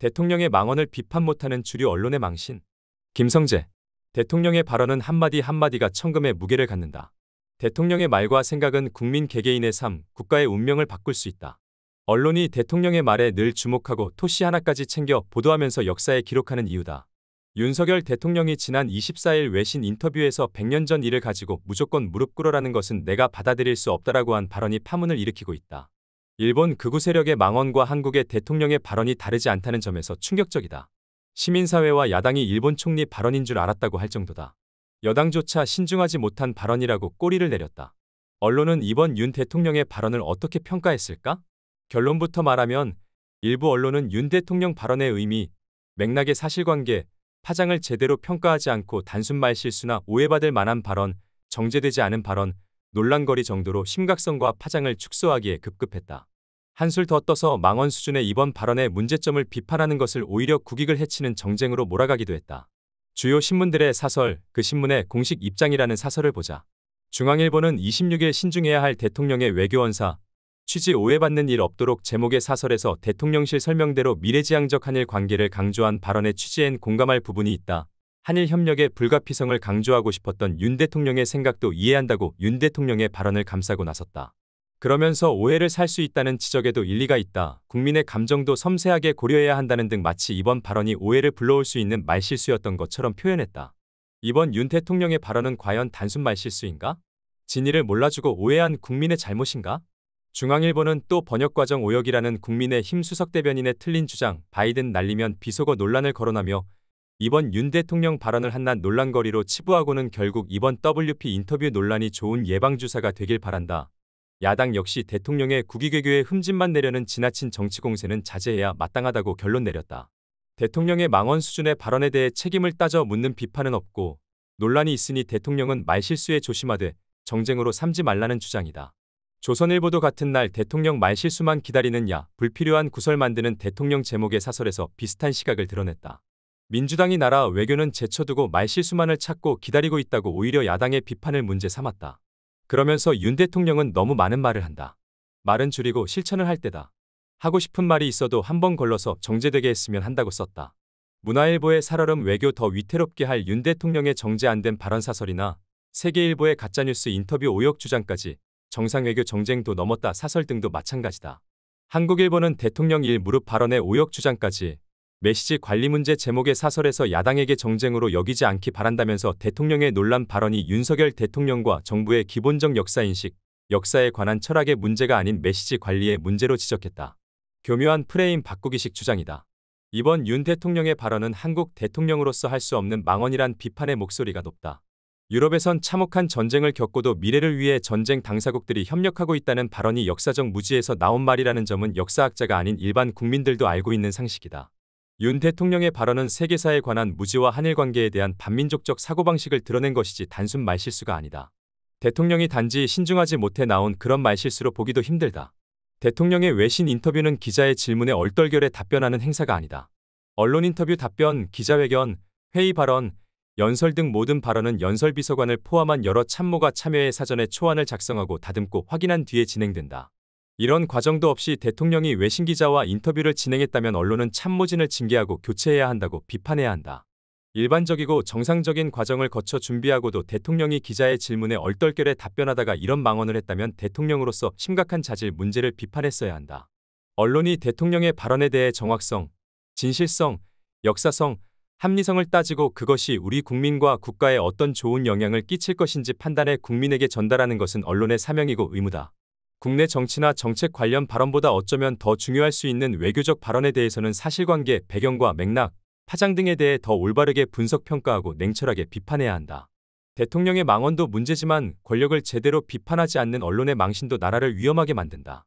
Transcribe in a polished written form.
대통령의 망언을 비판 못하는 주류 언론의 망신. 김성재. 대통령의 발언은 한마디 한마디가 천금의 무게를 갖는다. 대통령의 말과 생각은 국민 개개인의 삶, 국가의 운명을 바꿀 수 있다. 언론이 대통령의 말에 늘 주목하고 토시 하나까지 챙겨 보도하면서 역사에 기록하는 이유다. 윤석열 대통령이 지난 24일 외신 인터뷰에서 100년 전 일을 가지고 무조건 무릎 꿇어라는 것은 내가 받아들일 수 없다라고 한 발언이 파문을 일으키고 있다. 일본 극우 세력의 망언과 한국의 대통령의 발언이 다르지 않다는 점에서 충격적이다. 시민사회와 야당이 일본 총리 발언인 줄 알았다고 할 정도다. 여당조차 신중하지 못한 발언이라고 꼬리를 내렸다. 언론은 이번 윤 대통령의 발언을 어떻게 평가했을까? 결론부터 말하면 일부 언론은 윤 대통령 발언의 의미, 맥락의 사실관계, 파장을 제대로 평가하지 않고 단순 말실수나 오해받을 만한 발언, 정제되지 않은 발언, 논란거리 정도로 심각성과 파장을 축소하기에 급급했다. 한술 더 떠서 망언 수준의 이번 발언의 문제점을 비판하는 것을 오히려 국익을 해치는 정쟁으로 몰아가기도 했다. 주요 신문들의 사설, 그 신문의 공식 입장이라는 사설을 보자. 중앙일보는 26일 신중해야 할 대통령의 외교원사, 취지 오해받는 일 없도록 제목의 사설에서 대통령실 설명대로 미래지향적 한일 관계를 강조한 발언의 취지엔 공감할 부분이 있다. 한일 협력의 불가피성을 강조하고 싶었던 윤 대통령의 생각도 이해한다고 윤 대통령의 발언을 감싸고 나섰다. 그러면서 오해를 살 수 있다는 지적에도 일리가 있다. 국민의 감정도 섬세하게 고려해야 한다는 등 마치 이번 발언이 오해를 불러올 수 있는 말실수였던 것처럼 표현했다. 이번 윤 대통령의 발언은 과연 단순 말실수인가? 진위를 몰라주고 오해한 국민의 잘못인가? 중앙일보는 또 번역과정 오역이라는 국민의힘 수석대변인의 틀린 주장, 바이든 날리면 비속어 논란을 거론하며 이번 윤 대통령 발언을 한낱 논란거리로 치부하고는 결국 이번 WP 인터뷰 논란이 좋은 예방주사가 되길 바란다. 야당 역시 대통령의 국익외교에 흠집만 내려는 지나친 정치 공세는 자제해야 마땅하다고 결론 내렸다. 대통령의 망언 수준의 발언에 대해 책임을 따져 묻는 비판은 없고 논란이 있으니 대통령은 말실수에 조심하되 정쟁으로 삼지 말라는 주장이다. 조선일보도 같은 날 대통령 말실수만 기다리느냐 불필요한 구설 만드는 대통령 제목의 사설에서 비슷한 시각을 드러냈다. 민주당이 나라 외교는 제쳐두고 말실수만을 찾고 기다리고 있다고 오히려 야당의 비판을 문제 삼았다. 그러면서 윤 대통령은 너무 많은 말을 한다. 말은 줄이고 실천을 할 때다. 하고 싶은 말이 있어도 한 번 걸러서 정제되게 했으면 한다고 썼다. 문화일보의 살얼음 외교 더 위태롭게 할 윤 대통령의 정제 안 된 발언 사설이나 세계일보의 가짜뉴스 인터뷰 오역 주장까지 정상외교 정쟁도 넘었다 사설 등도 마찬가지다. 한국일보는 대통령 일 무릎 발언의 오역 주장까지 메시지 관리 문제 제목의 사설에서 야당에게 정쟁으로 여기지 않기 바란다면서 대통령의 논란 발언이 윤석열 대통령과 정부의 기본적 역사인식, 역사에 관한 철학의 문제가 아닌 메시지 관리의 문제로 지적했다. 교묘한 프레임 바꾸기식 주장이다. 이번 윤 대통령의 발언은 한국 대통령으로서 할 수 없는 망언이란 비판의 목소리가 높다. 유럽에선 참혹한 전쟁을 겪고도 미래를 위해 전쟁 당사국들이 협력하고 있다는 발언이 역사적 무지에서 나온 말이라는 점은 역사학자가 아닌 일반 국민들도 알고 있는 상식이다. 윤 대통령의 발언은 세계사에 관한 무지와 한일 관계에 대한 반민족적 사고방식을 드러낸 것이지 단순 말실수가 아니다. 대통령이 단지 신중하지 못해 나온 그런 말실수로 보기도 힘들다. 대통령의 외신 인터뷰는 기자의 질문에 얼떨결에 답변하는 행사가 아니다. 언론 인터뷰 답변, 기자회견, 회의 발언, 연설 등 모든 발언은 연설비서관을 포함한 여러 참모가 참여해 사전에 초안을 작성하고 다듬고 확인한 뒤에 진행된다. 이런 과정도 없이 대통령이 외신 기자와 인터뷰를 진행했다면 언론은 참모진을 징계하고 교체해야 한다고 비판해야 한다. 일반적이고 정상적인 과정을 거쳐 준비하고도 대통령이 기자의 질문에 얼떨결에 답변하다가 이런 망언을 했다면 대통령으로서 심각한 자질 문제를 비판했어야 한다. 언론이 대통령의 발언에 대해 정확성, 진실성, 역사성, 합리성을 따지고 그것이 우리 국민과 국가에 어떤 좋은 영향을 끼칠 것인지 판단해 국민에게 전달하는 것은 언론의 사명이고 의무다. 국내 정치나 정책 관련 발언보다 어쩌면 더 중요할 수 있는 외교적 발언에 대해서는 사실관계, 배경과 맥락, 파장 등에 대해 더 올바르게 분석평가하고 냉철하게 비판해야 한다. 대통령의 망언도 문제지만 권력을 제대로 비판하지 않는 언론의 망신도 나라를 위험하게 만든다.